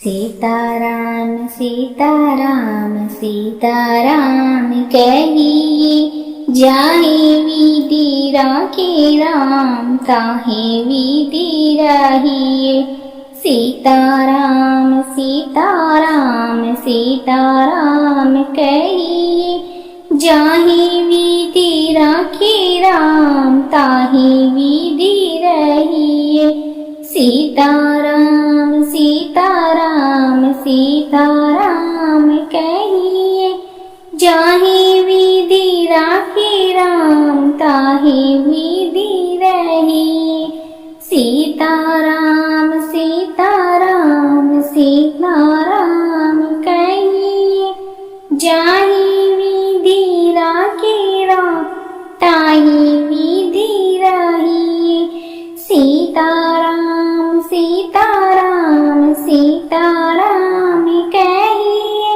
सीताराम सीताराम सीताराम कहिए, जाहे विधि राखे राम ताहे विधि रहिए। सीताराम सीताराम सीताराम कहिए, जाहे विधि राखे राम ताहे विधि रहिए। सीताराम सीताराम सीताराम कहिए, जाहे विधि राखे राम ताहे विधि रहिए। सीताराम सीताराम सीताराम कहिए, जाहे विधि राखे राम ताहे विधि रहिए। सीताराम सीताराम सीताराम कहिए,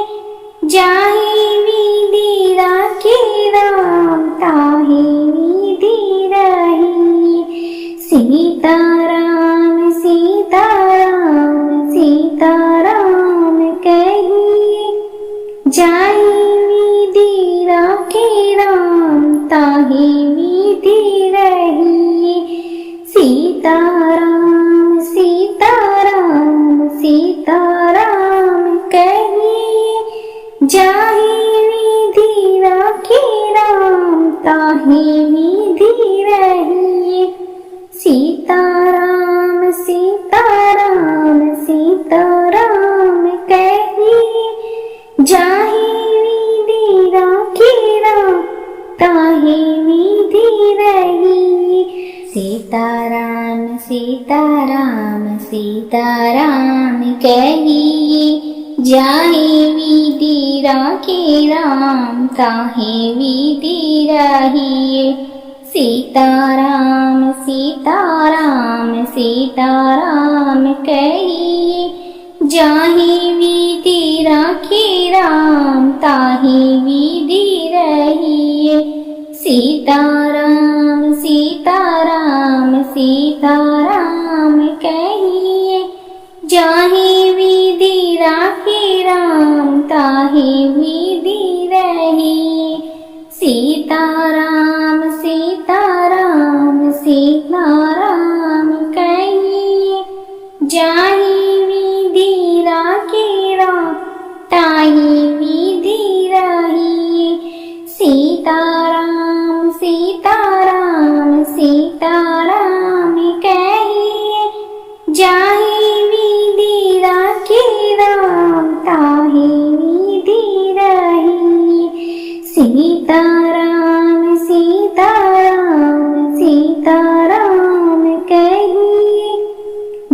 जाहे विधि राखे राम ताहे विधि रहिए। सीताराम सीताराम सीताराम कहिए, जाहे विधि राखे राम ताहे विधि रहिए। सीताराम सीताराम सीताराम कहिए, जाहे विधि राखे राम ताहे विधि रहिए। सीताराम सीताराम सीताराम कहिए, जाहे विधि राखे राम ताहे विधि रहिए। सीताराम सीताराम सीताराम कहिए, जाहे विधि राखे राम ताहे विधि रहिए। सीताराम सीताराम सीताराम कहिए, जाहे विधि राखे राम ताहे विधि रहिए। सीताराम सीताराम सीताराम कहिए, जाहे विधि राखे राम ताहे विधि रहिए। सीताराम सीताराम सीताराम कहिए, जाहे विधि राखे राम ताहे विधि रहिए। सीताराम सीताराम सीताराम कहिए, जाहे विधि राखे राम ताहे विधि रहिए। सीताराम सीताराम सीताराम कहिए, जाहे विधि राखे राम ताहे विधि रहिए। सीताराम सीताराम सीताराम कहिए, जाहे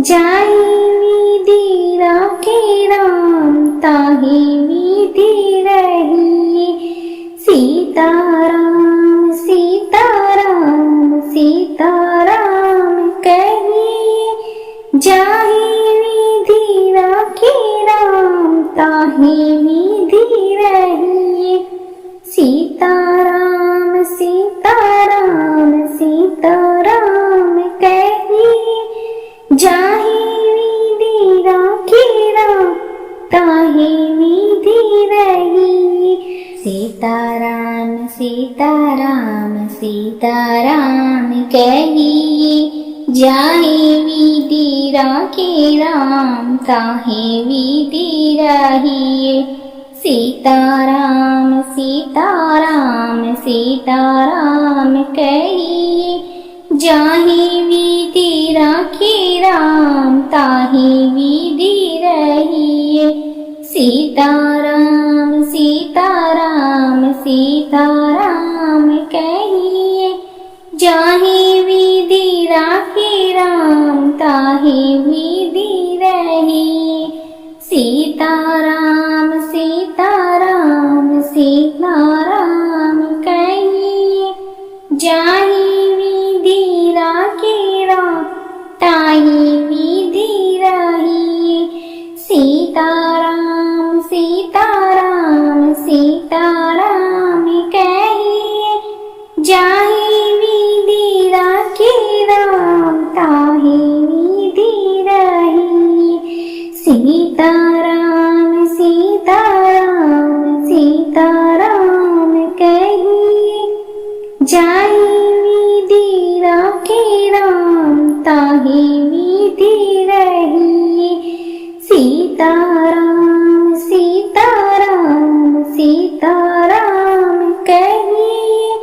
विधि राखे राम ताहे विधि रहिए। सीताराम सीताराम सीताराम कहिए, जाहे विधि राखे राम ताहे विधि रहिए। सीताराम सीताराम सीताराम कहिए, जाहे विधि राखे राम ताहे विधि रहिए। सीताराम सीताराम सीताराम कहिए, जाहे विधि राखे राम ताहे विधि रहिए। सीताराम सीताराम सीताराम कहिए, जाहे विधि राखे राम ताहे विधि रहिए। सीताराम सीताराम सीताराम कहिए, जाहे विधि राखे राम ताहे विधि रहिए। सीताराम सीताराम सीताराम कहिए, जाहि विधि राखे राम ताहि विधि रहिए। सीताराम सीताराम सीताराम कहिए।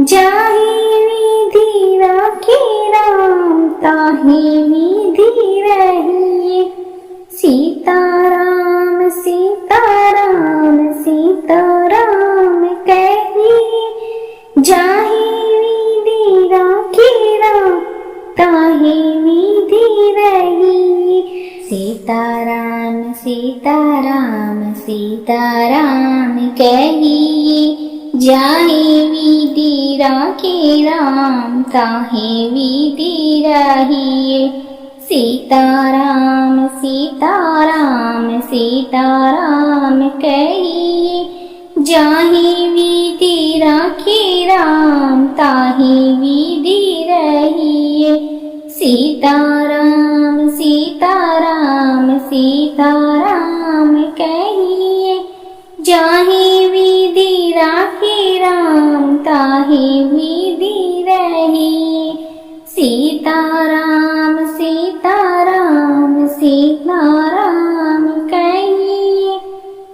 जाहि विधि राखे राम ताहि विधि रहिए। सीताराम सीताराम सीताराम कहिए। जाहि विधि राखे राम ताहि विधि रहिए। सीताराम सीताराम सीताराम कहिए। जाहि विधि राखे राम ताहि विधि रहिए। सीताराम सीताराम सीताराम कहिए। जाहि विधि राखे राम ताहि विधि रहिए। सीताराम सीताराम सीताराम कहिए। जाहि विधि राखे राम ताहि विधि रहिए। सीताराम सीताराम सीताराम कहिए।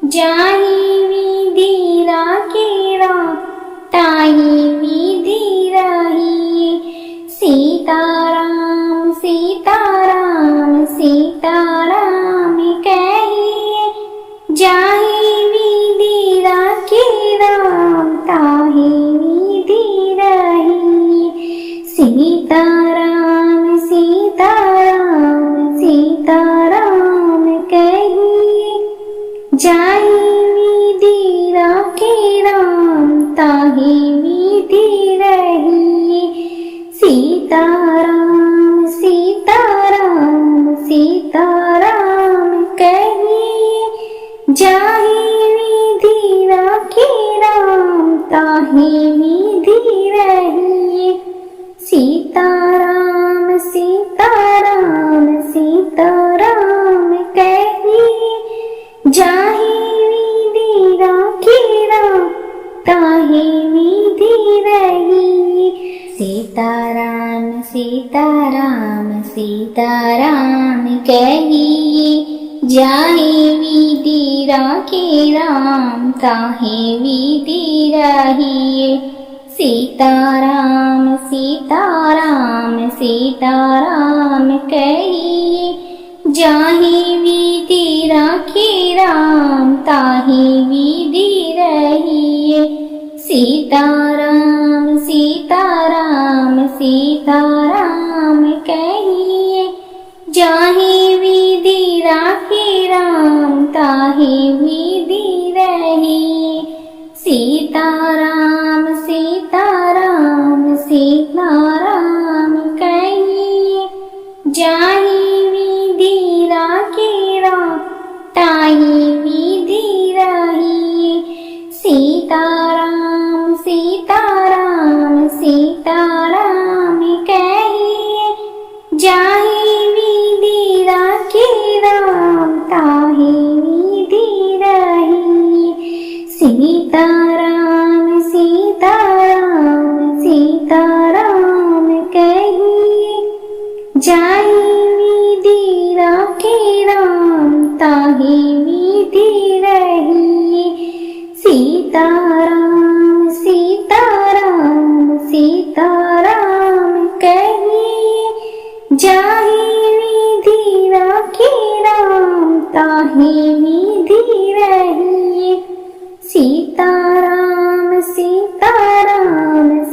जाहि विधि राखे राम ताहि विधि रहिए। सीताराम सीताराम सीताराम कहिए। जाहि विधि राखे राम ताहि विधि रहिए। सीताराम सीताराम सीताराम कहिए। जाहि विधि राखे राम ताहि विधि रहिए। सीताराम सीताराम सीताराम कहिए। जाहि विधि राखे राम ताहि विधि रहिए। सीताराम सीताराम सीताराम कहिए। जाहि विधि राखे राम ताहि विधि रहिए। सीताराम सीताराम सीताराम कहिए। जाहि विधि राखे राम ताहि विधि रहिए। सीताराम सीताराम सीताराम कहिए। जाहि विधि राखे राम ताहि विधि रहिए। सीताराम सीताराम सीताराम कहिए। जाहि विधि राखे राम ताहि विधि रहिए। सीताराम सीताराम सीताराम कहिए। जाहि विधि राखे राम ताहि विधि रहिए। सीताराम सीताराम सीताराम कहिए। जाहि विधि राखे राम ताहि विधि रहिए। सीताराम सीताराम सीताराम कहिए। जाहि विधि राखे राम ताहि विधि रहिए। सीताराम सीताराम सीताराम कहिए। जाहि विधि राखे राम ताहि विधि रहिए। सीताराम सीताराम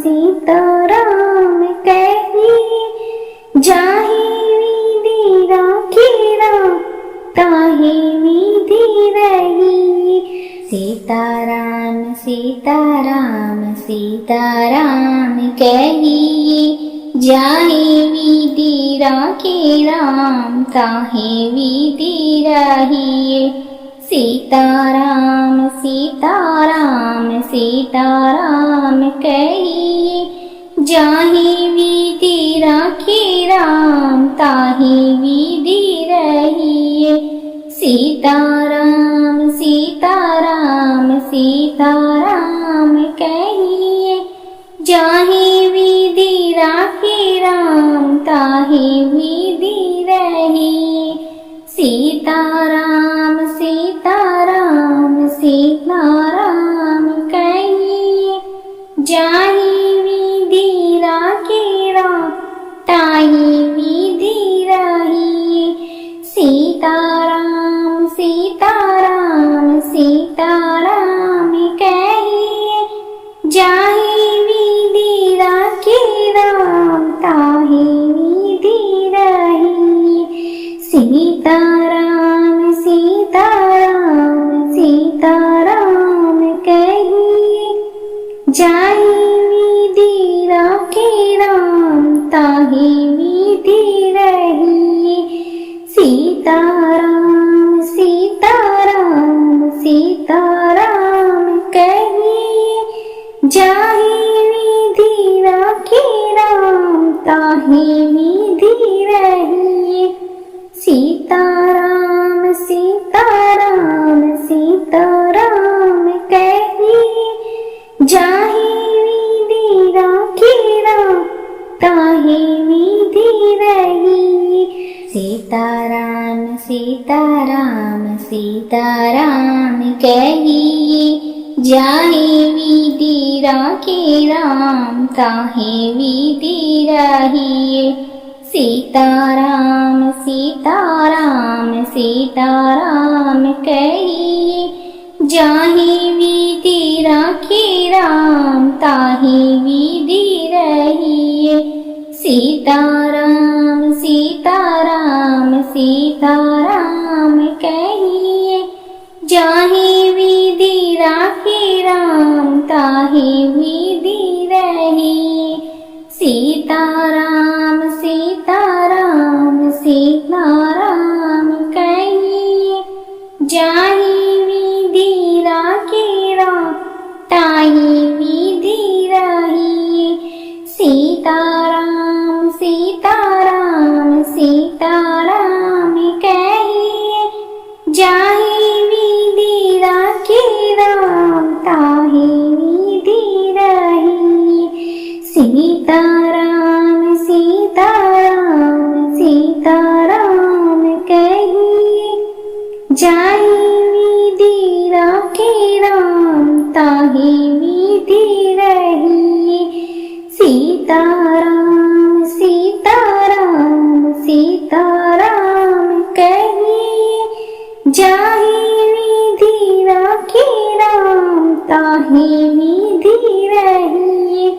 सीताराम कहिए। जाहि विधि राखे राम ताहि विधि रहिए। सीताराम सीताराम सीताराम कहिए। जाहि विधि राखे राम ताहि विधि रहिए। सीताराम सीताराम सीताराम कहिए। जाहि विधि राखे राम ताहि विधि रहिए। सीताराम सीताराम सीताराम कहिए। जाहि सीताराम सीताराम सीताराम कहिए, जाहि विधि राखेरा ताहि विधि रहिए। सीताराम सीताराम सीताराम कहिए, जाहि विधि राखेरा ताहि विधि रहिए। सीताराम सीताराम सीताराम कहिए, जाहि विधि राखेरा ताहि विधि रहिए। सीताराम सीताराम सीताराम कहिए, जाहि विधि राखेरा ताहि विधि रहिए। सीताराम सीताराम सीताराम कहिए, जाहि विधि राखेरा ताहि विधि रहिए। सीताराम सीताराम सीताराम कहिए, जाहि विधि राखेरा ताहि विधि रहिए। सीताराम सीताराम सीताराम कहिए, जाहि विधि राखेरा ताहि विधि रहिए। सीताराम सीताराम सीताराम कहिए, जाहि विधि राखेरा ताहि विधि रहिए। सीताराम सीताराम सीताराम कहिए, जाहि विधि राखेरा ताहि विधि रहिए। सीताराम सीताराम सीताराम कहिए, जाहि विधि राखेरा ताहि विधि रहिए। सीताराम सीताराम सीताराम कहिए, जाहि विधि राखेरा ताहि विधि रहिए। सीताराम सीताराम सीताराम कहिए, जाहि विधि राखेरा ताहि विधि रहिए। सीताराम सीताराम सीताराम कहिए, जाहि विधि राखेरा ताहि विधि रहिए।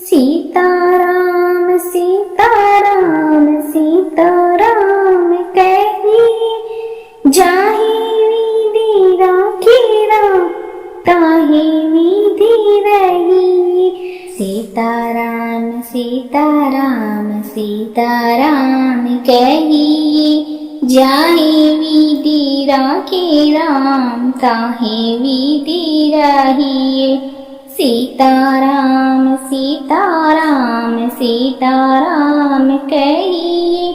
सीताराम सीताराम सीताराम कहिए, जाहि विधि राखेरा ताहि विधि रहिए। सीताराम सीताराम सीताराम कहिए, जाहि विधि राखेरा ताहि विधि रहिए। सीताराम सीताराम सीताराम कहिए,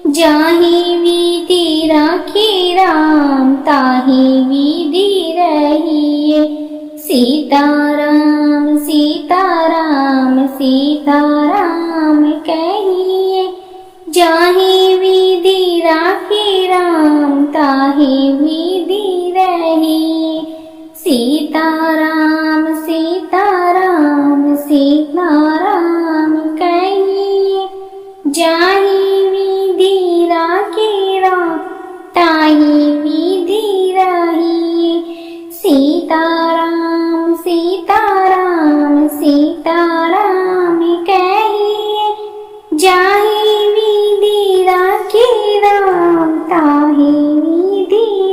जाहि विधि राखेरा ताहि विधि रहिए। सीताराम सीताराम सीताराम कहिए, जाहि विधि राखेरा ताहि विधि रहिए। सीताराम सीताराम सीताराम कहिए, जाहि विधि राखेरा ताहि विधि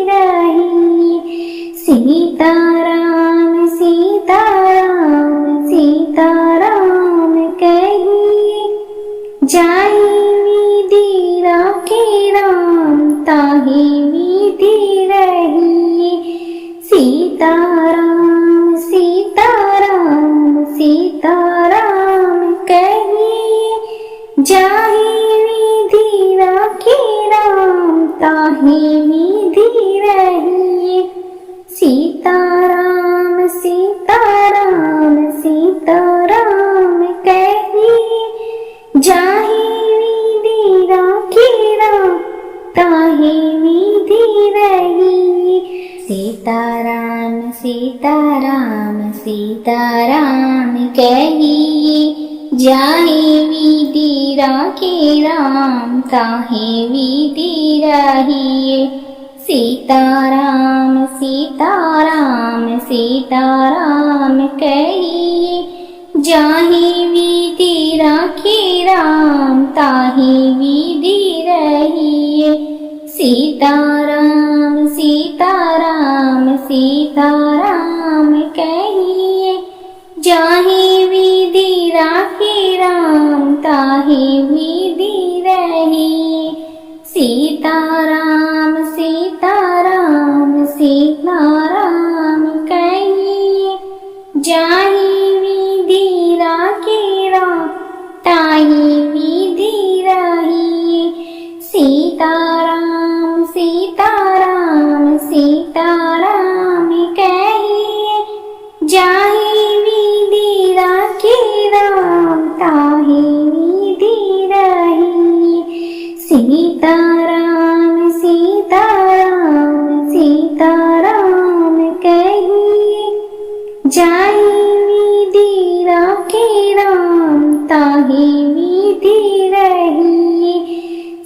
रहिए। सीताराम सीताराम सीताराम कहिए, जाहि विधि राखेरा ताहि विधि रहिए। सीताराम सीताराम सीताराम कहिए, जाहि विधि राखेरा ताहि विधि रहिए। सीताराम सीताराम सीताराम कहिए, जाहि विधि राखेरा ताहि विधि सीताराम सीताराम सीताराम कहिए, जाहे विधि राखे राम ताहे विधि रहिए। सीताराम सीताराम सीताराम कहिए, जाहे विधि राखे राम ताहे विधि रहिए। सीताराम सीताराम सीताराम कहिए, जाहे विधि राखे राम ताहे विधि रहिए। सीताराम सीताराम सीताराम कहिए, जाहे विधि राखे राम ताहे विधि रहिए। सीताराम सीताराम सीताराम कहिए, जाहे विधि राखे राम ताहे विधि रहिए। सीताराम सीताराम सीताराम कहिए, जाहे विधि राखे राम ताहे विधि रहिए।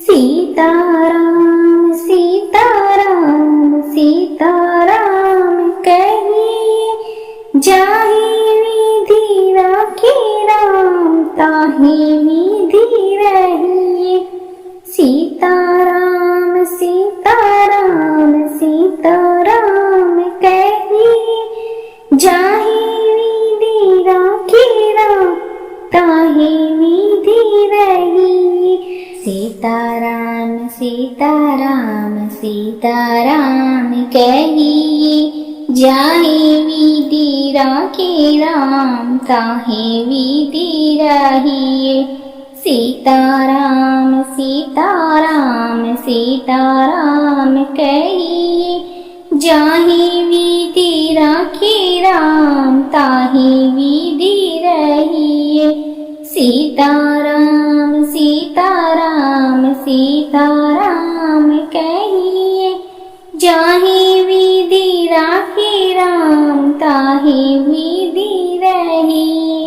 सीताराम सीताराम सीताराम कहिए, जाहे विधि राखे राम ताहे विधि रहिए। सीताराम सीताराम सीताराम कहिए, जाहे विधि राखे राम ताहे विधि रहिए। सीताराम सीताराम सीताराम कहिए, जाहे विधि राखे राम ताहे विधि रहिए। सीताराम सीताराम सीताराम कहिए, जाहे विधि राखे राम ताहे विधि रहिए। सीताराम सीताराम सीताराम कहिए, जाहे विधि राखे राम ताहे विधि रहिए।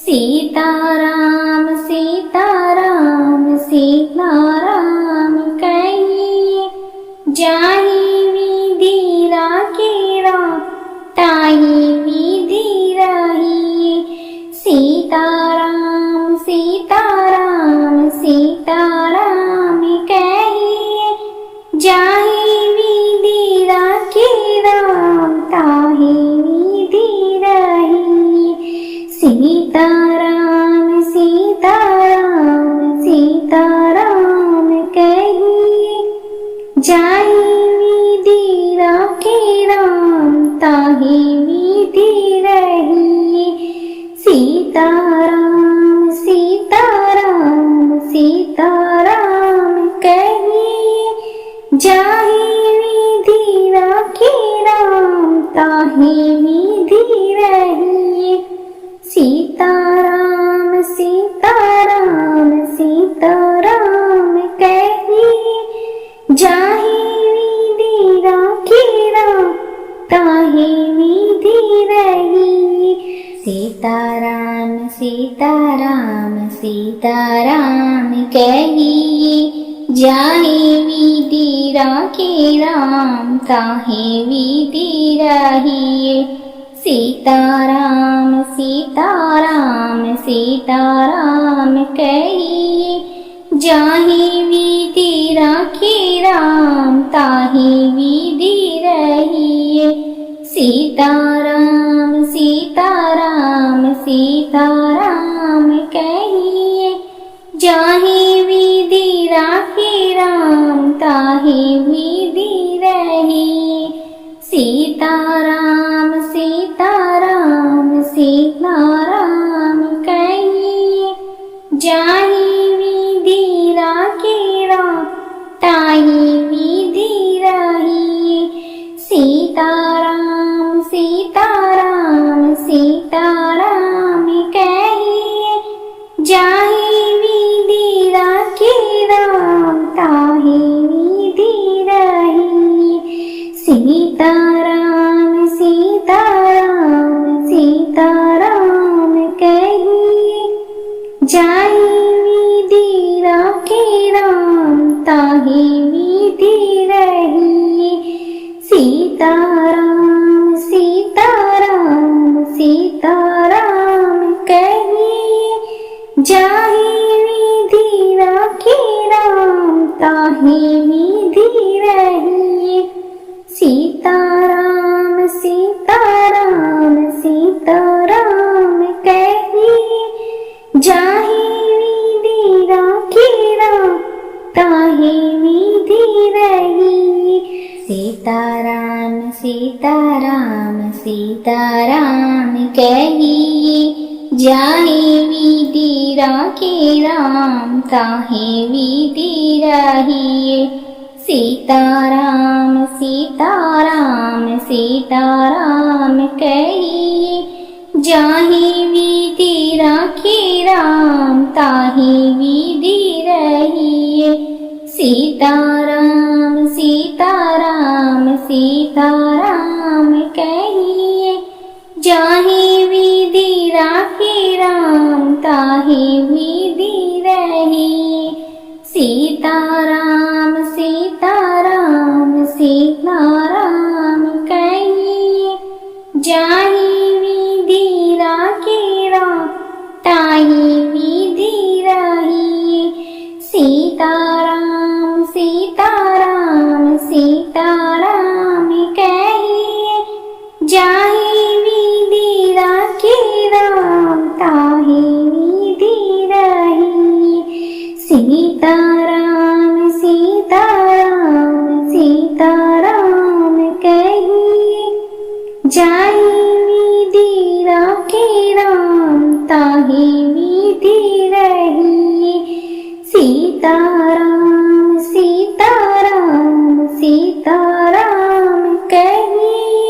सीताराम सीताराम सीताराम कहिए, जाहे विधि राखे राम ताहे विधि रहिए। सीताराम सीताराम सीताराम कहिए, जाहे विधि राखे राम ताहे विधि रहिए। सीताराम सीताराम सीताराम कहिए, जाहे विधि राखे राम ताहे विधि रहिए। सीताराम सीताराम सीताराम कहिए, जाहे विधि राखे राम ताहे विधि रहिए। सीताराम सीताराम सीताराम कहिए, जाहे विधि राखे राम ताहे विधि रहिए। सीताराम सीताराम सीताराम कहिए, जाहे विधि राखे राम ताहे विधि रहिए। सीताराम सीताराम सीताराम कहिए, जाहे विधि राखे राम ताहे विधि रहिए। सीताराम सीताराम सीताराम कहिए, जाहे विधि राखे राम ताहे विधि रहिए। सीताराम सीताराम सीताराम कहिए, जाहे विधि राखे राम ताहे विधि रहिए। सीताराम सीताराम सीताराम कहिए, जाहे विधि राखे राम ताहे विधि रहिए। सीता सीताराम सीताराम सीताराम कहिए, जाहि विधि राखी राम ताहि विधि रहिए। सीताराम सीताराम सीताराम कहिए, जाहि विधि राखी राम ताहि विधि रहिए। सीताराम सीताराम सीताराम कहिए, जाहि विधि राखी राम ताहि विधि रहिए। सीताराम सीताराम सीताराम कहिए, जाहि विधि राखी राम ताहि विधि रहिए। सीताराम सीताराम सीताराम कहिए, जाहि विधि राखी राम ताहि विधि रहिए। सीताराम सीताराम सीताराम कहिए, जाहि विधि राखी राम ताहि विधि रहिए। सीताराम सीताराम सीताराम कहिए, जाहि विधि राखी राम ताहि विधि रहिए। सीताराम सीताराम सीताराम कहिए, जाहि विधि राखी राम ताहि विधि रहिए। सीताराम सीताराम सीताराम कहिए,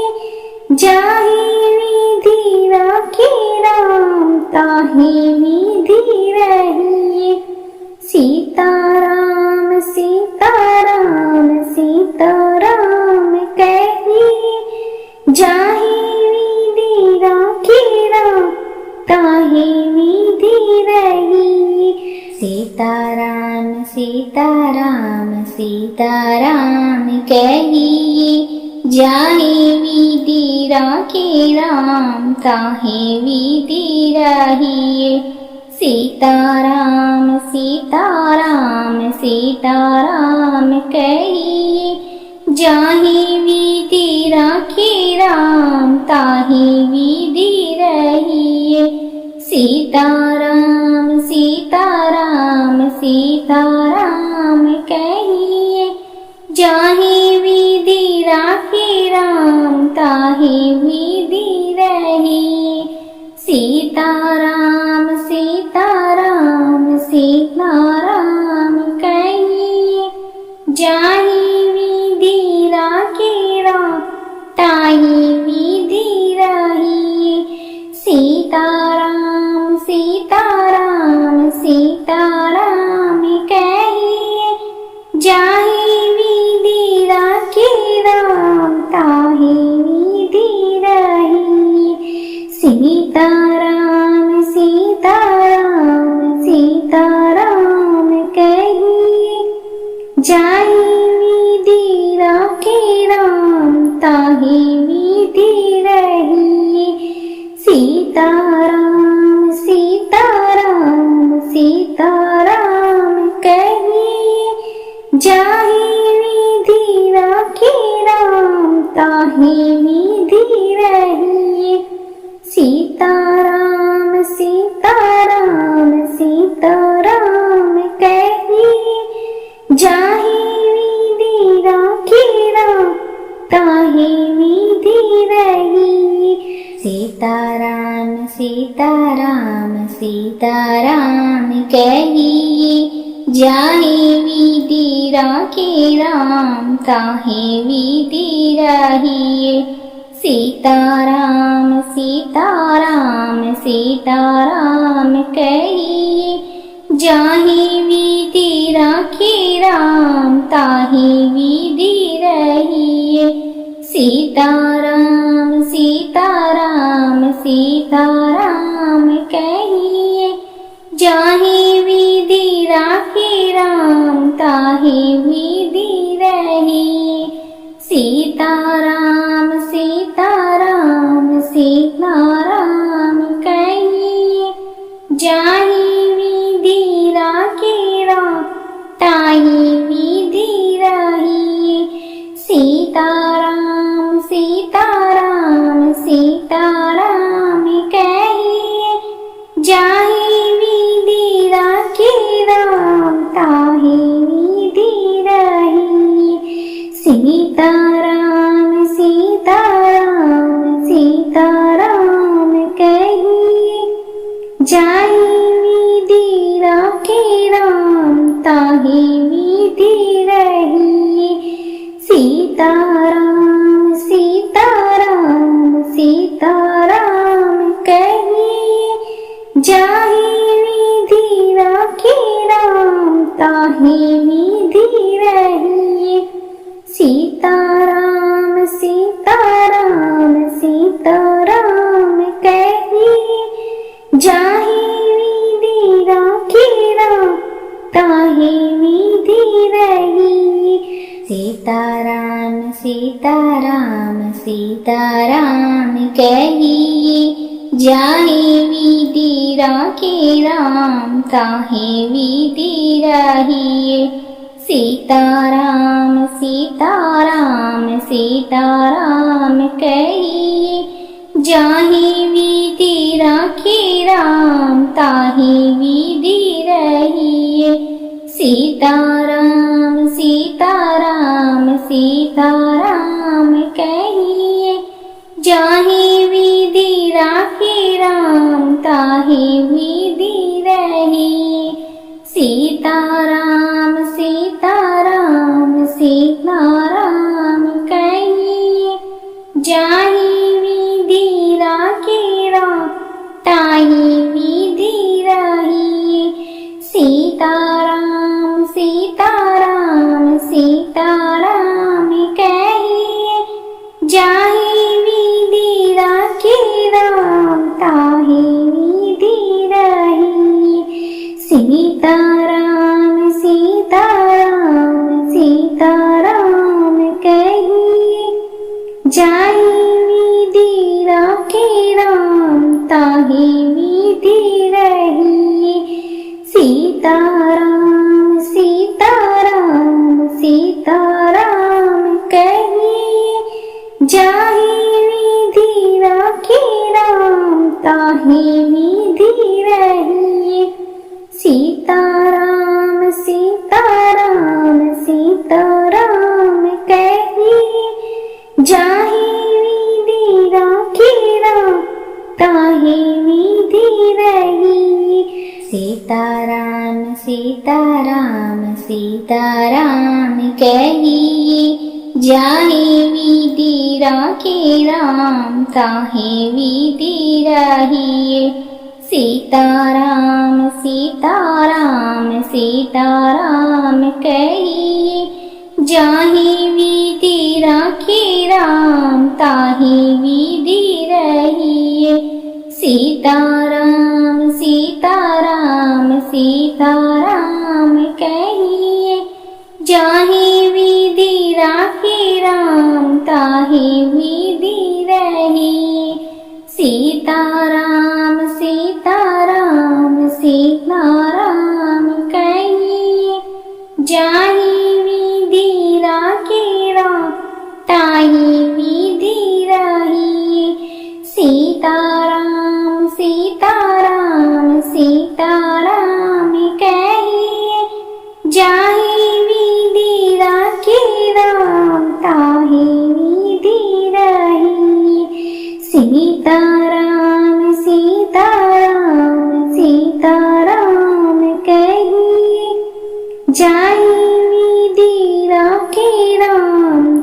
जाहि विधि राखी राम ताहि विधि रहिए। सीताराम सीताराम सीताराम कहिए, जाहि विधि राखी राम ताहि विधि रहिए। सीताराम सीताराम सीताराम कहिए, जाहि विधि राखी राम ताहि विधि रहिए। सीताराम सीताराम सीताराम कहिए, जाहि विधि राखी राम ताहि विधि रहिए। सीताराम सीताराम सीताराम कहिए, जाहि विधि राखी राम ताहि विधि रहिए। सीताराम सीताराम सीताराम कहिए, जाहि विधि राखी राम ताहि विधि रहिए। सीताराम सीताराम सीताराम कहिए, जाहि विधि राखी राम ताहि विधि रहिए। सीताराम सीताराम सीताराम कहिए, जाहि विधि राखी राम ताहि विधि रहिए। सीताराम सीताराम सीताराम कहिए, जाहि विधि राखी राम ताहि विधि रहिए। सीताराम सीताराम सीताराम कहिए, जाहि विधि राखी राम ताहि विधि रहिए। सीताराम सीताराम सीताराम कहिए, जाहि विधि राखी राम ताहि विधि रहिए। सीताराम सीताराम सीताराम कहिए, जाहि विधि राखी राम ताहि विधि रहिए। सीताराम सीताराम सीताराम कहिए, जाहि विधि राखी राम ताहि विधि रहिए। सीताराम सीताराम कहिए। जाहि विधि राखेरा ताहि विधि रहिए। सीताराम सीताराम सीताराम कहिए। जाहि विधि राखेरा ताहि विधि रहिए। सीताराम सीताराम सीताराम कहिए। जाहि विधि राखेरा ताहि विधि रहिए। सीताराम सीताराम सीताराम कहिए। जाहि विधि राखेरा ताहि विधि रहिए। सीताराम सीताराम सीताराम कहिए। जाहि विधि राखेरा ताहि विधि रहिए। सीताराम सीताराम सीताराम कहिए। जाहि विधि राखेरा ताहि विधि रहिए। सीताराम सीताराम सीताराम कहिए। जाहि विधि राखेरा ताहि विधि रहिए। सीताराम सीताराम सीताराम कहिए। जाहि विधि राखेरा ताहि विधि रहिए। सीताराम सीताराम सीताराम कहिए। जाहि विधि राखेरा ताहि विधि रहिए। सीताराम सीताराम सीताराम कहिए। जाहि विधि राखेरा ताहि विधि रहिए। सीताराम सीताराम सीताराम कहिए। जाहि विधि राखेरा ताहि विधि रहिए। सीताराम सीताराम सीताराम कहिए। जाहि विधि राखेरा ताहि विधि रहिए। सीताराम सीताराम सीताराम कहिए। जाहि विधि राखेरा ताहि विधि रहिए। सीताराम सीताराम सीताराम कहिए। जाहि विधि राखेरा ताहि विधि रहिए। सीताराम सीताराम सीताराम कहिए। जाहि विधि राखेरा ताहि विधि रहिए। सीताराम सीताराम सीताराम कहिए। जाहि विधि राखेरा ताहि विधि रहिए। सीताराम सीताराम सीताराम कहिए। जाहि विधि राखेरा ताहि विधि रहिए। सीताराम सीताराम सीताराम कहिए। जाहि विधि राखेरा ताहि विधि रहिए। सीताराम सीताराम सीताराम कहिए। जाहि विधि राखेरा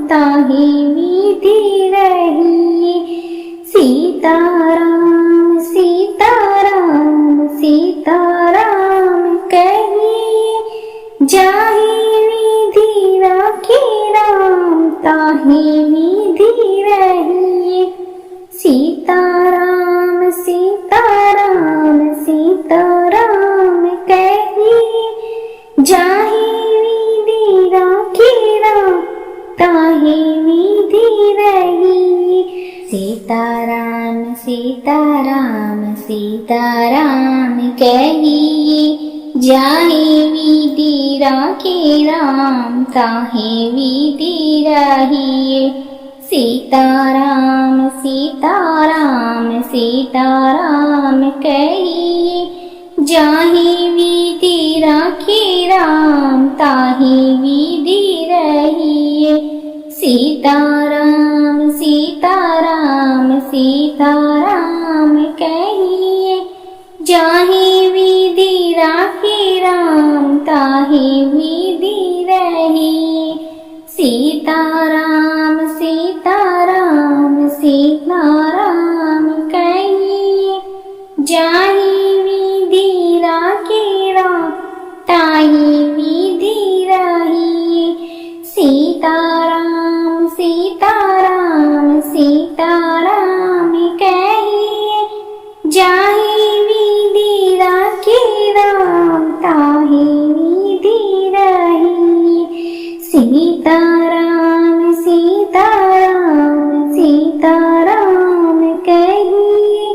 ताहि विधि रहिए। सीताराम सीताराम सीताराम कहिए। जाहि विधि राखेरा ताहि विधि रहिए। सीताराम सीताराम सीताराम कहिए। जाहि विधि राखेरा ताहि विधि रहिए। सीताराम सीताराम सीताराम कहिए, जाहे विधि राखे राम ताहे विधि रहिए। सीताराम सीताराम सीताराम कहिए, जाहे विधि राखे राम ताहे विधि रहिए। सीताराम सीताराम सीताराम कहिए, जाहे विधि राखे राम ताहे विधि रहिए। सीताराम सीताराम सीताराम कहिए, जाहे विधि राखे राम ताहे विधि रहिए। सीताराम सीताराम सीताराम कहिए, जाहे विधि राखे राम ताहे विधि रहिए। सीताराम सीताराम सीताराम कहिए,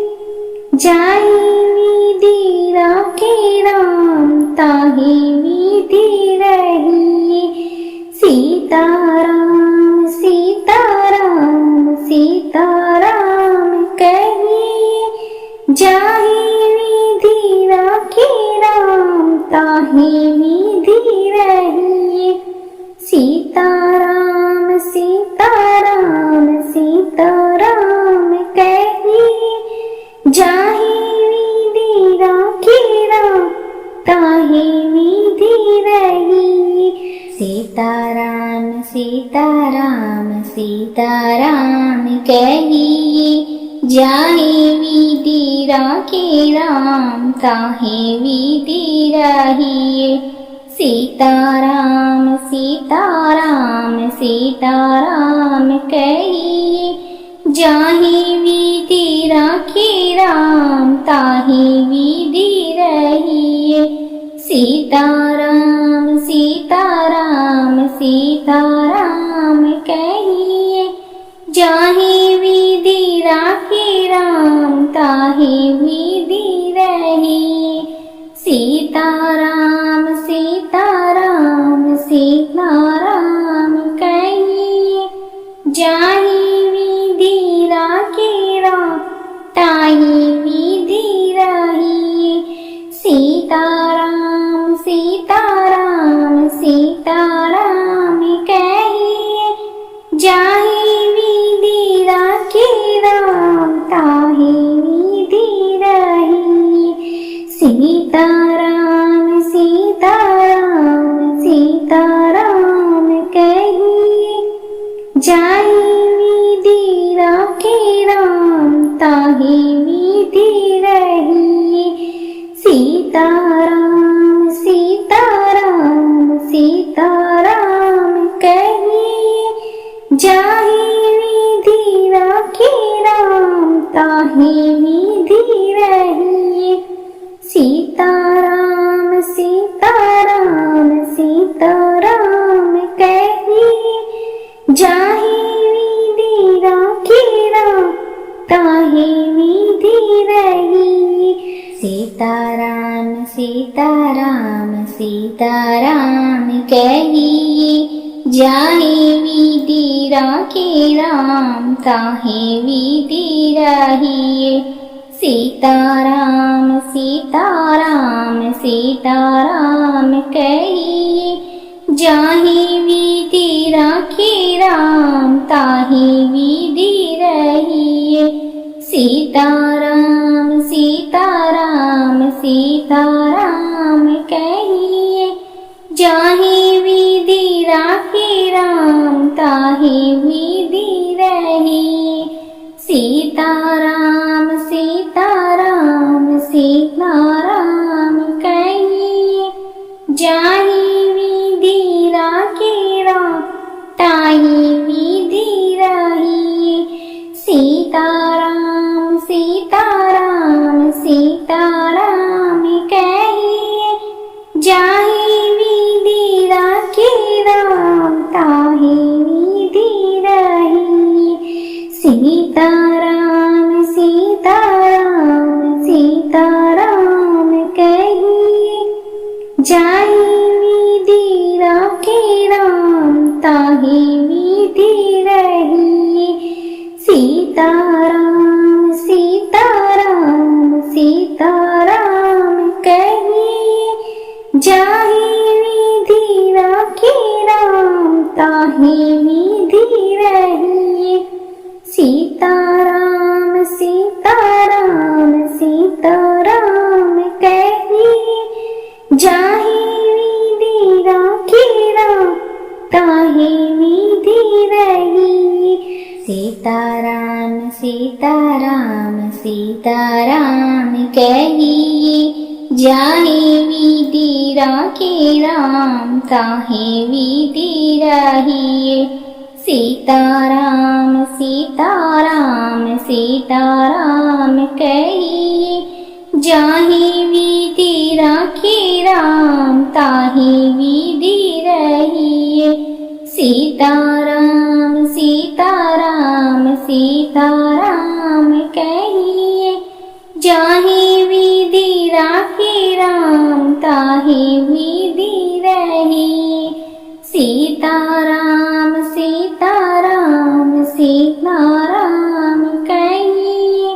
जाहे विधि राखे राम ताहे विधि रहिए। सीताराम सीताराम सीताराम कहिए, जाहे विधि राखे राम ताहे विधि रहिए। सीताराम सीताराम सीताराम कहिए, जाहे विधि राखे राम ताहे विधि रहिए। सीताराम सीताराम सीताराम कहिए, जाहे विधि राखे राम ताहे विधि रहिए। सीताराम सीताराम सीताराम कहिए, जाहे विधि राखे राम ताहे विधि रहिए। सीताराम सीताराम सीताराम कहिए, जाहे विधि राखे राम ताहे विधि रहिए। सीताराम सीताराम सीताराम कहिए, जाहे विधि राखे राम ताहे विधि रहिए। सीताराम सीताराम सीताराम कहिए, जाहे विधि राखे राम ताहे विधि रहिए। सीताराम सीताराम सीताराम कहिए, जाहे विधि राखे राम ताहे विधि रहिए। सीताराम सीताराम सीताराम कहिए, जाहे विधि राखे राम ताहे विधि रहिए। सीताराम सीताराम सीताराम कहिए, जाहे विधि राखे राम ताहे विधि रहिए। सीताराम सीताराम सीताराम कहिए, जाहे विधि राखे राम ताहे विधि रहिए। सीताराम सीताराम सीताराम कहिए, जाहे विधि राखे राम ताहे विधि रहिए। सीताराम सीताराम सीताराम कहिए, जाहे विधि राखे राम ताहे विधि रहिए। सीताराम सीताराम सीताराम कहिए, जाहे विधि राखे राम ताहे विधि रहिए। सीताराम सीताराम सीताराम कहिए, जाहे विधि राखे राम ताहे विधि रहिए। जाहि विधि राखे राम ताहि विधि रहिए। सीताराम सीताराम सीताराम कहिए, जाहि विधि राखे राम ताहि विधि रहिए। सीताराम सीताराम सीताराम कहिए, जाहि विधि राखे राम ताहि विधि रहिए। सीताराम सीताराम सीताराम कहिए, जाहि विधि राखे राम ताहि विधि रहिए। सीताराम सीताराम सीताराम कहिए, जाहि विधि राखे राम ताहि विधि रहिए। सीताराम सीताराम सीताराम कहिए, जाहि विधि राखे राम ताहि विधि रहिए। सीताराम सीताराम सीताराम कहिए,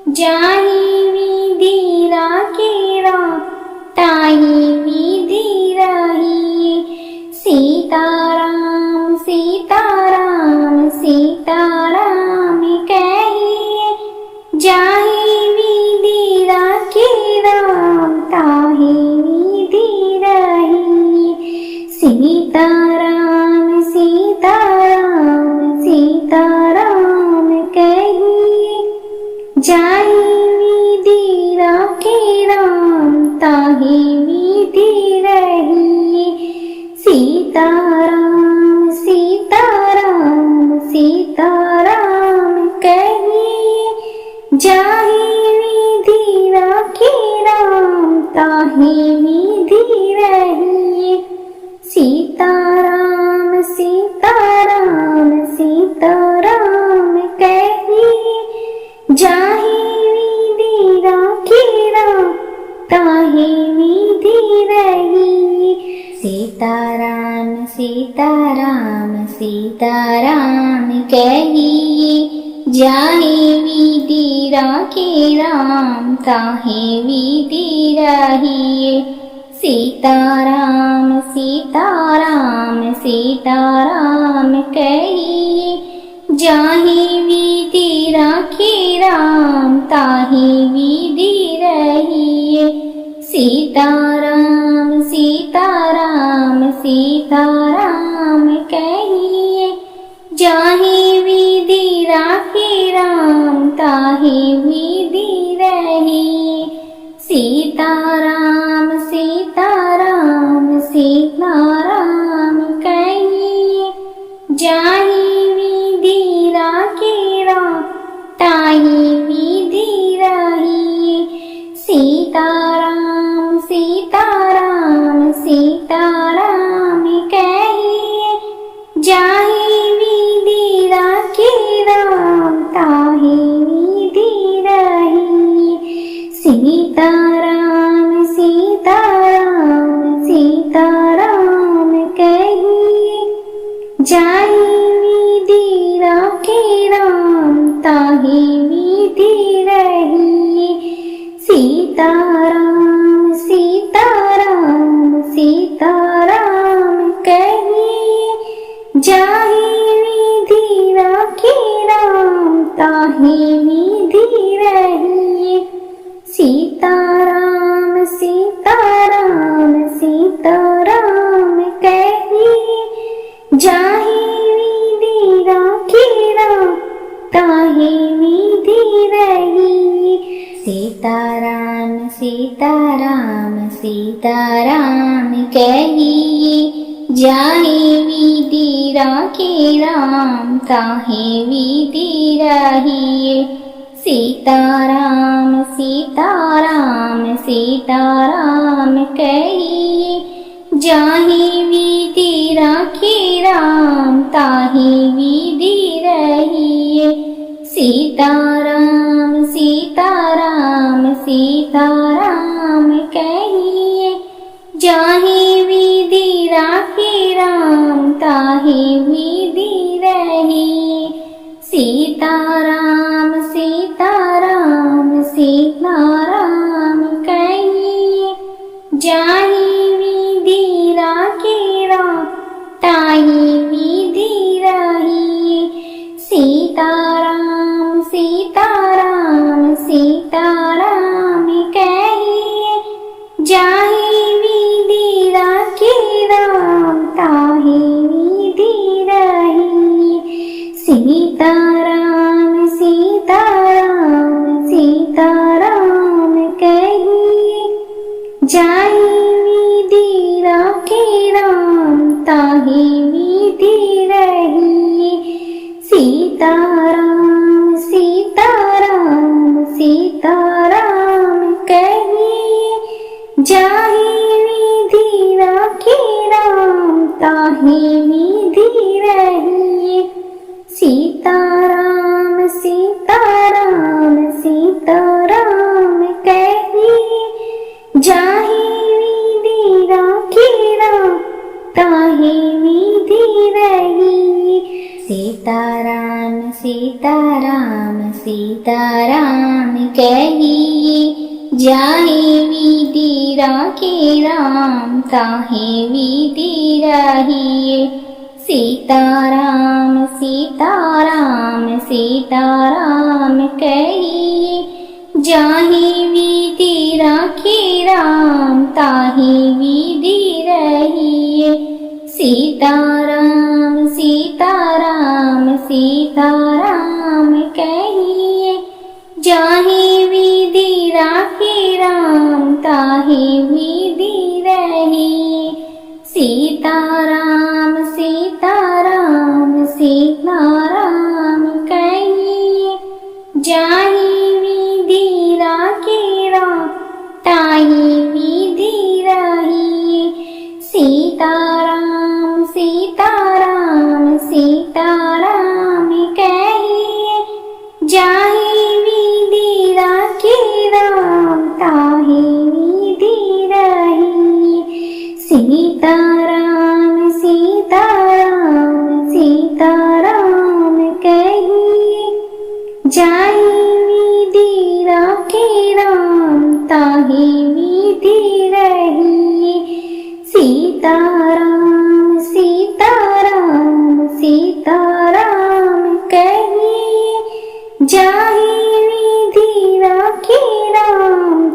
जाहि विधि राखे राम ताहि विधि रहिए। सीताराम सीताराम सीताराम कहिए, जाहि विधि राखे राम ताहि विधि रहिए। सीताराम सीताराम सीताराम कहिए, जाहि विधि राखे राम ताहि विधि रहिए। सीताराम सीताराम सीताराम कहिए, जाहि विधि राखे राम ताहि विधि रहिए। सीताराम सीताराम सीताराम कहिए, जाहि विधि राखे राम ताहि विधि रहिए। सीताराम सीताराम सीताराम कहिए, जाहि विधि राखे राम ताहि विधि रहिए। सीताराम सीताराम सीताराम कहिए, जाहि विधि राखे राम ताहि विधि रहिए। सीताराम सीताराम सीताराम कहिए, जाहि विधि राखे राम ताहि विधि रहिए। सीताराम सीताराम सीताराम कहिए, जाहि विधि राखे राम ताहि विधि रहिए। सीताराम सीताराम सीताराम कहिए, जाहि विधि राखे राम ताहि विधि रहिए। सीताराम सीताराम सीताराम कहिए, जाहि विधि राखे राम ताहि विधि रहिए। सीताराम सीताराम सीताराम कहिए, जाहि विधि राखे राम ताहि विधि रहिए। सीताराम सीताराम सीताराम कहिए, जाहि विधि राखे राम ताहि विधि रहिए। सीताराम सीताराम सीताराम कहिए, जाहि विधि राखे राम ताहि विधि रहिए। सीताराम सीताराम सीताराम कहिए, जाहि विधि राखे राम ताहि विधि रहिए। सीताराम सीताराम सीताराम कहिए, जाहि ताहि विधि रही। सीताराम सीताराम सीताराम कहिए, जाहि विधि राखेरा ताहि विधि रही। सीताराम सीताराम सीताराम कहिए, जाहि विधि राखेरा ताहि विधि रही। सीताराम सीताराम सीताराम कहिए, जाहि विधि राखेरा ताहि विधि रही। सीताराम सीताराम सीताराम कहिए, जाहि विधि राखेरा ताहि विधि रही। सीताराम सीताराम सीताराम कहिए, जाहि विधि राखेरा ताहि विधि रही। सीताराम सीताराम सीताराम कहिए, जाहि विधि राखेरा ताहि विधि रही। सीताराम सीताराम सीताराम कहिए, जाहि विधि राखेरा ताहि विधि रही। सीताराम सीताराम सीताराम कहिए, जाहि विधि राखेरा ताहि विधि रही। सीताराम सीताराम सीताराम कहिए, जाहि विधि राखेरा ताहि विधि रही। सीताराम सीताराम सीताराम कहिए, जाहि विधि राखेरा ताहि विधि रही। सीताराम सीताराम सीताराम कहिए, जाहि विधि राखेरा ताहि विधि रही। सीताराम सीताराम सीताराम कहिए, जाहि विधि राखेरा ताहि विधि रही। सीताराम सीताराम सीताराम कहिए, जाहि विधि राखेरा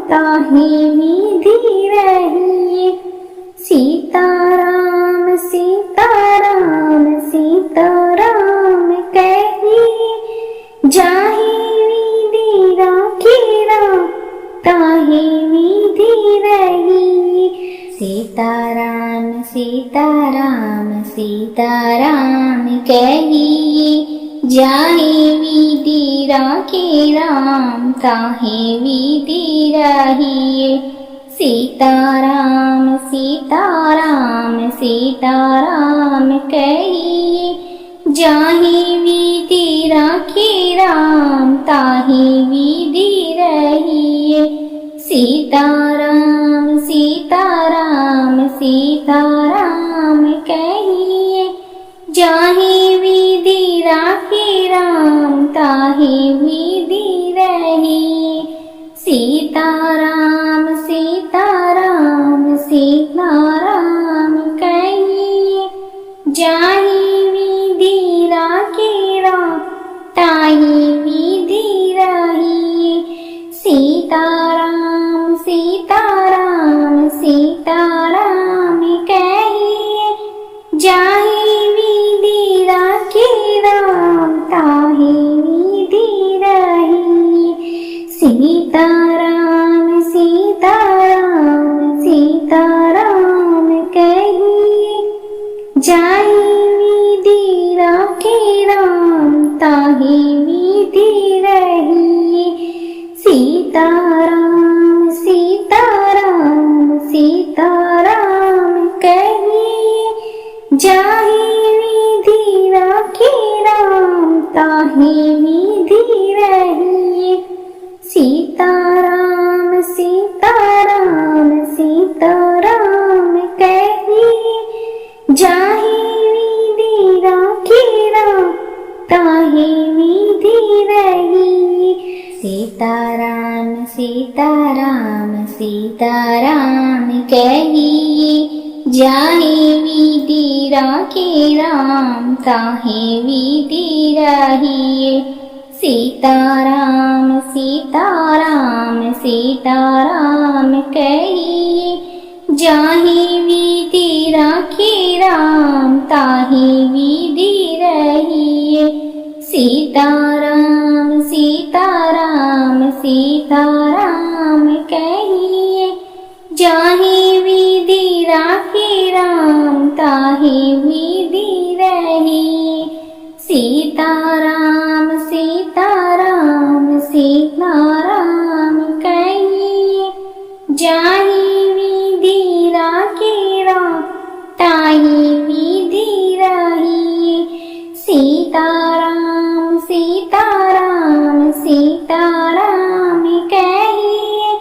ताहि विधि रही। सीताराम सीताराम सीताराम कहिए, जाहि विधि राखेरा ताहि विधि रही। सीताराम सीताराम सीताराम कहिए, जाहि विधि राखेरा ताहि विधि रही। सीताराम सीताराम सीताराम कहिए, जाहि विधि राखेरा ताहि विधि रही। सीताराम सीताराम सीताराम कहिए, जाहि विधि राखेरा ताहि विधि रही। सीताराम सीताराम सीताराम कहिए, जाहि विधि राखेरा ताहि विधि रही। सीताराम सीताराम सीताराम कहिए, जाहि विधि राखेरा ताहि विधि रही। सीताराम सीताराम सीताराम कहिए, जाहि विधि राखेरा ताहि विधि रही। सीताराम सीताराम सीताराम कहिए, जाहि विधि सीताराम सीताराम कहिए, जाहे विधि राखे राम ताहे विधि रहिए। सीताराम सीताराम सीताराम कहिए, जाहे विधि राखे राम ताहे विधि रहिए। सीताराम सीताराम सीताराम कहिए, जाहे विधि राखे राम ताहे विधि रहिए। सीताराम सीताराम सीताराम कहिए, जाहे विधि राखे राम ताहे विधि रहिए। सीताराम सीताराम सीताराम कहिए,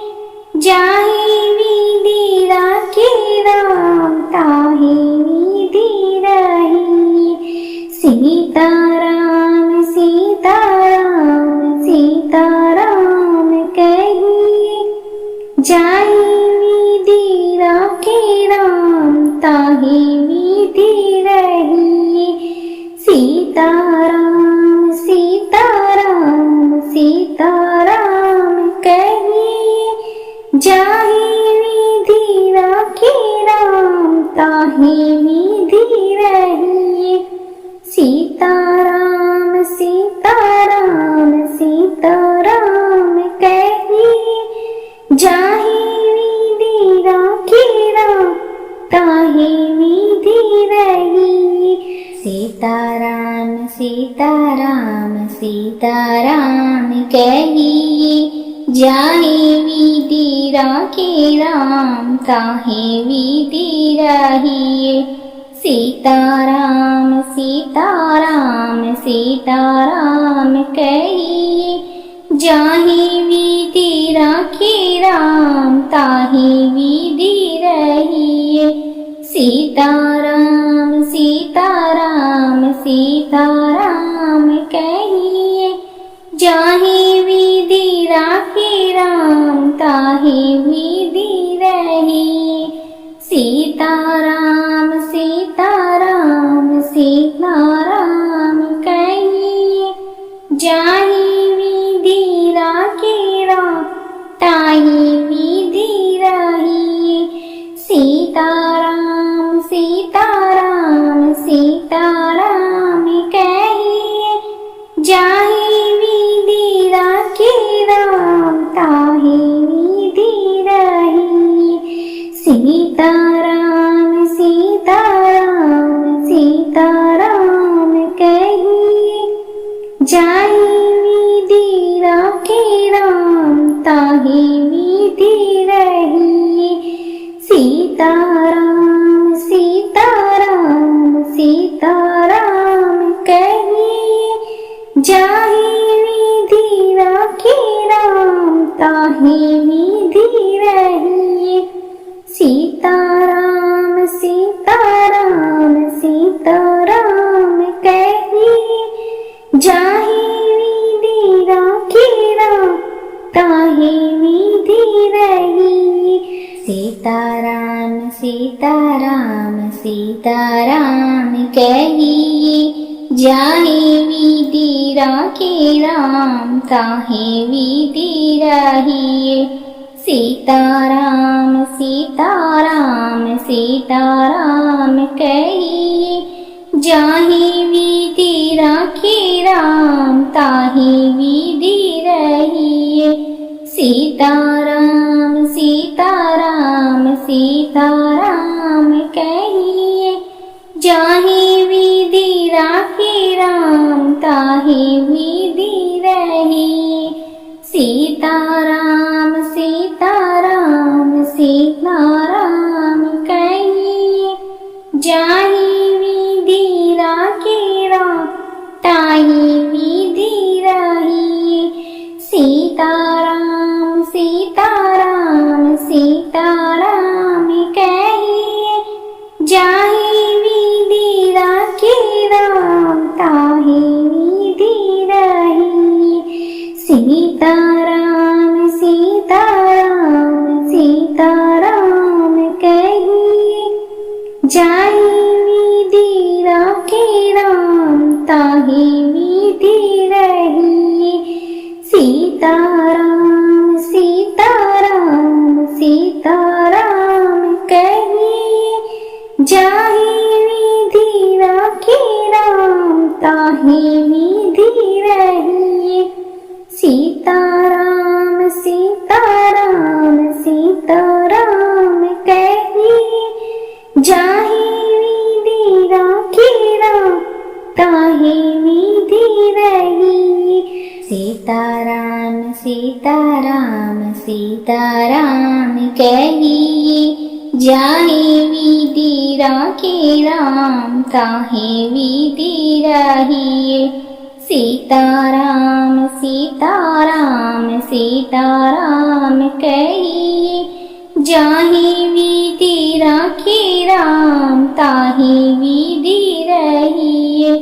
जाहे विधि राखे राम ताहे विधि रहिए। सीताराम सीताराम सीताराम कहिए, जाहे विधि राखे राम ताहे विधि रहिए। सीताराम सीताराम सीताराम कहिए, जाहे विधि राखे राम ताहे विधि रहिए। सीताराम सीताराम सीताराम कहिए, जाहे विधि राखे राम ताहे विधि रहिए। सीताराम सीताराम सीताराम कहिए, जाहे विधि राखे राम ताहे विधि रहिए। सीताराम सीताराम सीताराम कहिए, जाहे विधि राखे राम ताहे विधि रहिए। सीताराम सीताराम सीताराम कहिए, जाहे विधि राखे राम ताहे विधि रहिए। सीताराम सीताराम सीताराम कहिए, जाहे विधि राखे राम ताहे विधि रहिए। सीताराम सीताराम सीताराम कहिए, जाहे विधि राखे राम ताहे विधि रहिए। सीताराम सीताराम सीताराम कहिए, जाहे विधि राखे राम ताहे विधि रहिए। सीताराम सीताराम सीताराम कहिए, जाहे विधि राखे राम ताहे विधि रहिए। सीताराम सीताराम सीताराम कहिए, जाहे विधि राखे राम ताहे विधि रहिए। सीताराम सीताराम सीताराम कहिए, जाहे विधि राखे राम ताहे विधि रहिए। सीताराम सीताराम सीताराम कहिए, जाहे विधि राखे राम ताहे विधि रहिए। सीताराम सीताराम सीताराम कहिए, जाहे विधि राखे राम ताहे विधि रहिए। सीताराम सीताराम सीताराम कहिए, जाहे विधि राखे राम ताहे विधि रहिए। सीताराम सीताराम सीताराम कहिए, जाहे विधि राखे राम ताहे विधि रहिए। सीताराम सीता राम ताहि विधि रहिए। सीताराम सीताराम सीताराम कहिए, जाहि विधि राखी राम ताहि विधि रहिए। सीताराम सीताराम सीताराम कहिए, जाहि विधि राखी राम ताहि विधि रहिए। सीताराम सीताराम सीताराम कहिए, जाहि विधि राखी राम ताहि विधि रहिए। सीताराम सीताराम सीताराम कहिए, जाहि विधि राखी राम ताहि विधि रहिए।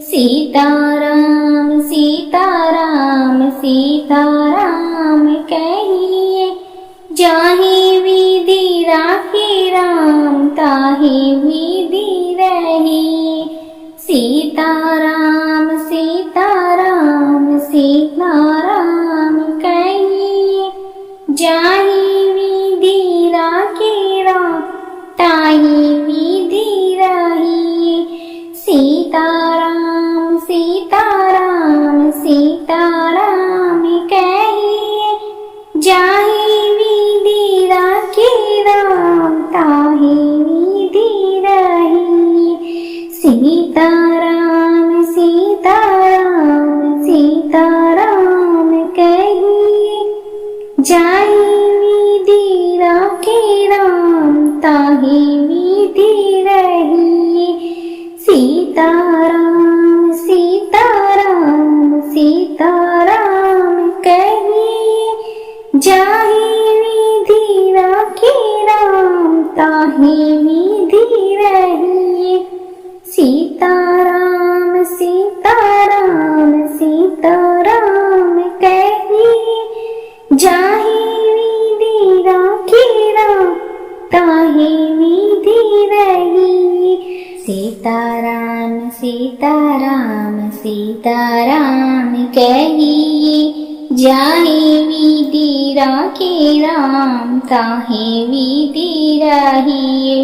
सीताराम सीताराम सीताराम कहिए, जाहि विधि राखी राम ताहि विधि रहिए। सीताराम सीताराम सीताराम कहिए, जाहि विधि राखी राम ताहि विधि रहिए। सीताराम सीताराम सीताराम कहिए, जाहि विधि राखी राम ताहि विधि रहिए। सीताराम सीताराम सीताराम कहिए, जाहि विधि राखी राम ताहि विधि रहिए। सीताराम सीताराम सीताराम कहिए, जाहि विधि राखी राम ताहि विधि रहिए। सीताराम सीताराम सीताराम कहिए, जाहि विधि राखी राम ताहि विधि रहिए। सीताराम सीताराम सीताराम कहिए, जाहि विधि राखी राम ताहि विधि रहिए।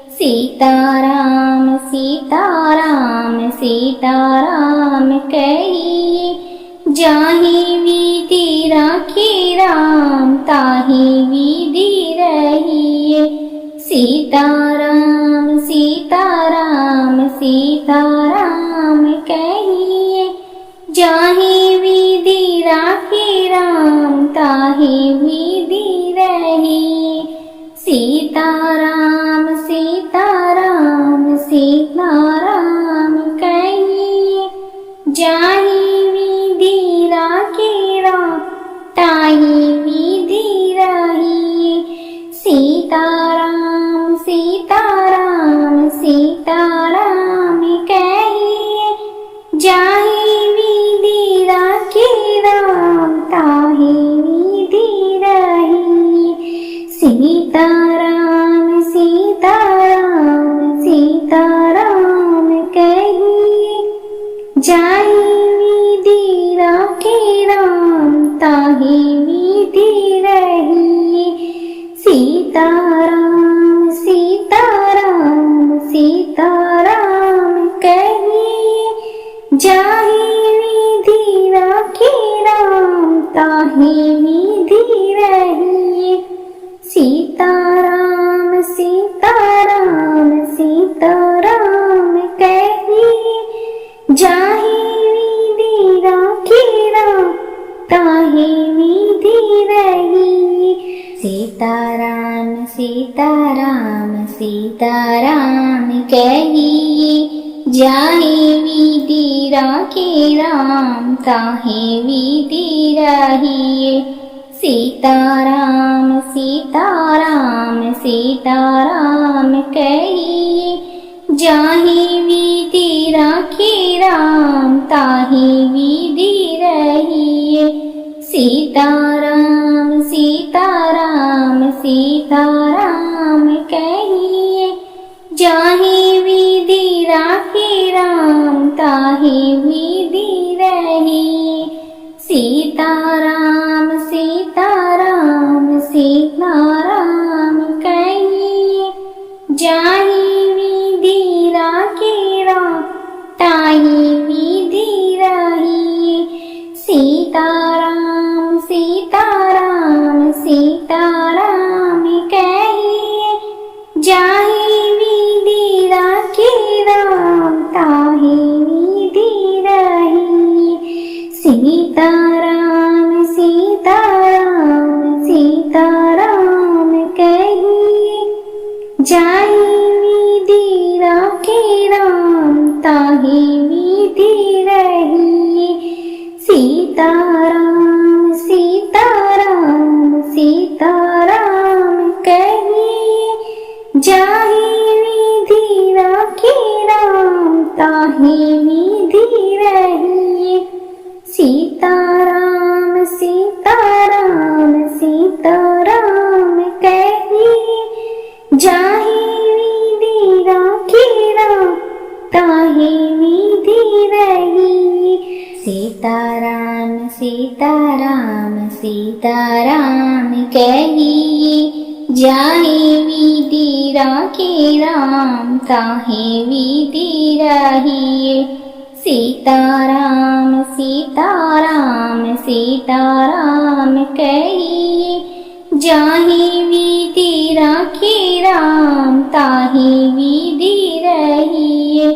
सीताराम सीताराम सीताराम कहिए, जाहि विधि राखी राम ताहि विधि रहिए। सीताराम सीताराम सीताराम कहिए, जाहि विधि राखी राम ताहि विधि रहिए। सीताराम सीताराम सीताराम कहिए, जाहि विधि राखी राम ताहि विधि रहिए। सीताराम सीताराम सीताराम कहिए, जाहि विधि राखी राम ताहि विधि रहिए। सीताराम सीताराम सीताराम कहिए, जाहि विधि राखी राम ताहि विधि रहिए। सीताराम सीताराम सीताराम कहिए, जाहि विधि राखी राम ताहि विधि रहिए। सीताराम सीताराम सीताराम कहिए, जाहि विधि राखी राम ताहि विधि रहिए। सीताराम सीताराम सीताराम कहिए, जाहि विधि राखी राम ताहि विधि रहिए। सीताराम सीताराम सीताराम कहिए, जाहि विधि राखी राम ताहि विधि रहिए। सीताराम सीताराम सीताराम कहिए, जाहि विधि राखी राम ताहि विधि रहिए। सीताराम सीताराम सीताराम कहिए, जाहि विधि राखे राम ताहि विधि रहिए। सीताराम सीताराम सीताराम कहिए, जाहि विधि राखे राम ताहि विधि रहिए। सीताराम सीताराम सीताराम कहिए, जाहि विधि राखे राम ताहि विधि रहिए। सीताराम सीताराम सीताराम कहिए, जाहि विधि राखे राम ताहि विधि रहिए। सीताराम सीताराम सीताराम कहिए, जाहि विधि राखे राम ताहि विधि रहिए। सीताराम सीताराम सीताराम कहिए, जाहि विधि राखे राम ताहि विधि रहिए। सीताराम सीताराम सीताराम कहिए, जाहि विधि राखे राम ताहि विधि रहिए।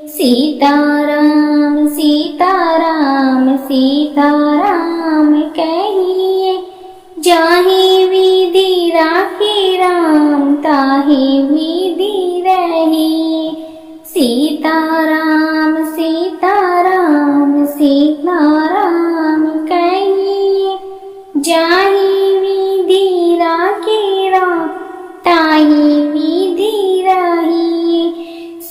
सीताराम सीताराम सीताराम कहिए, जाहि विधि राखे राम ताहि विधि रहिए। सीताराम सीताराम सीताराम कहिए, जाहि विधि राखे राम ताहि विधि रहिए।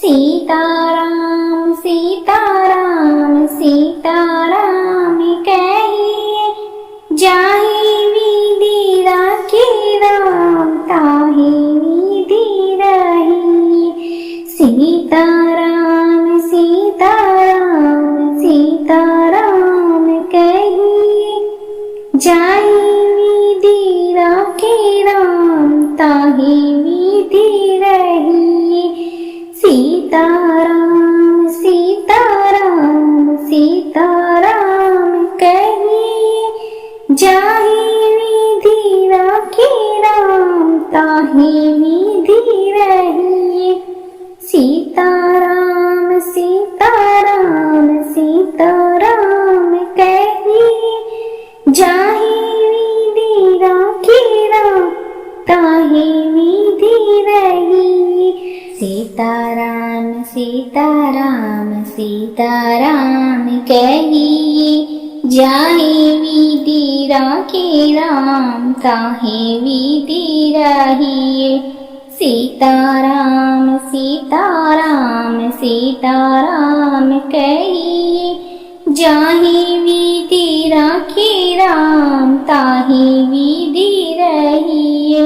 सीताराम सीताराम सीताराम कहिए, जाहि विधि राखे राम ताहि विधि रहिए। सीताराम सीताराम सीताराम कहिए, जाहि विधि राखे राम ताहि विधि रहिए। सीताराम सीताराम सीताराम कहिए, जाहि विधि राखे राम ताहि विधि रहिए। सीताराम सीताराम सीताराम कहिए, जाहि विधि राखे राम ताहि विधि रहिए। सीताराम सीताराम सीताराम कहिए, जाहि विधि राखे राम ताहि विधि रहिए। सीताराम सीताराम सीताराम कहिए, जाहि विधि राखे राम ताहि विधि रहिए। सीताराम सीताराम सीताराम कहिए, जाहि विधि राखे राम ताहि विधि रहिए।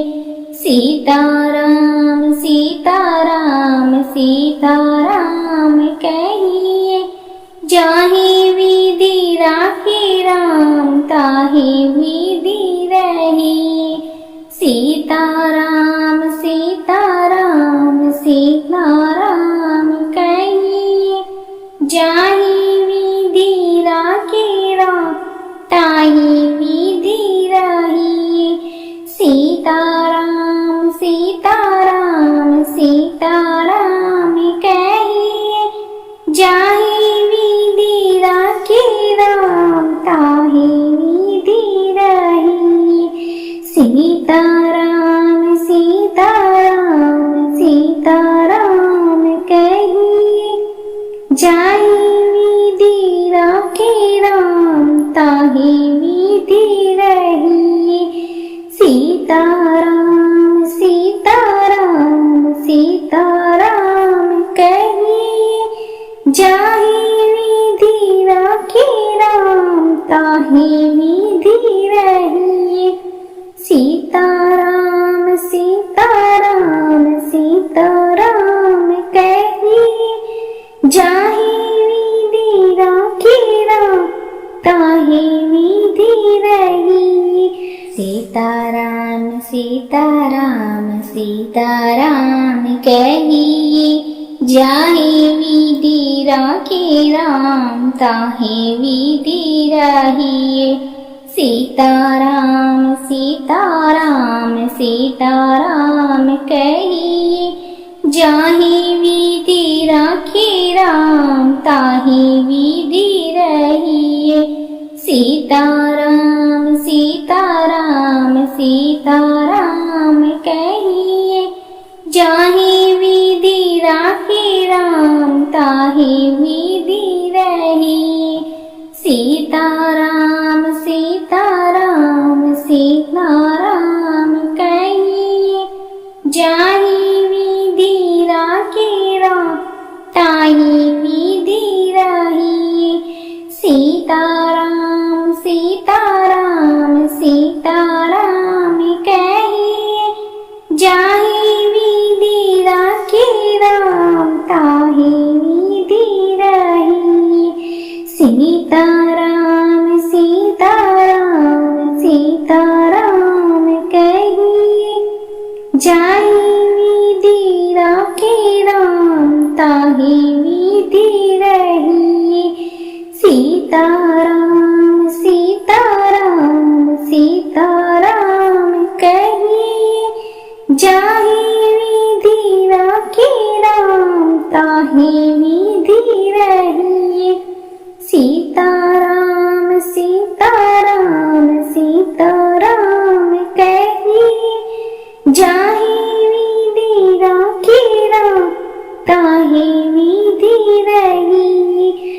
सीताराम सीताराम सीताराम कहिए, जाहि विधि राखे राम ताहि विधि रहिए। सीताराम सीताराम सीताराम कहिए, जाहि विधि राखे राम ताहि विधि रहिए। सीताराम सीताराम सीताराम कहिए, जाहि विधि राखे राम ताहि विधि रहिए। सीताराम सीताराम सीताराम कहिए, जाहि विधि राखे राम ताहि विधि रहिए। सीताराम सीताराम सीताराम कहिए, जाहि सीताराम कहिए, जाहे विधि राखे राम ताहे विधि रहिए। सीताराम सीताराम कहिए, जाहे विधि राखे राम ताहे विधि रहिए। सीताराम सीताराम कहिए, जाहे विधि राखे राम ताहे विधि रहिए। सीताराम सीताराम कहिए, जाहे विधि राखे राम ताहे विधि रहिए। सीताराम सीताराम कहिए, जाहे विधि राखे राम ताहे विधि रहिए। सीताराम सीताराम कहिए, जाहे विधि राखे राम ताहे विधि रहिए। सीताराम सीताराम कहिए, जाहे विधि राखे राम ताहे विधि रहिए।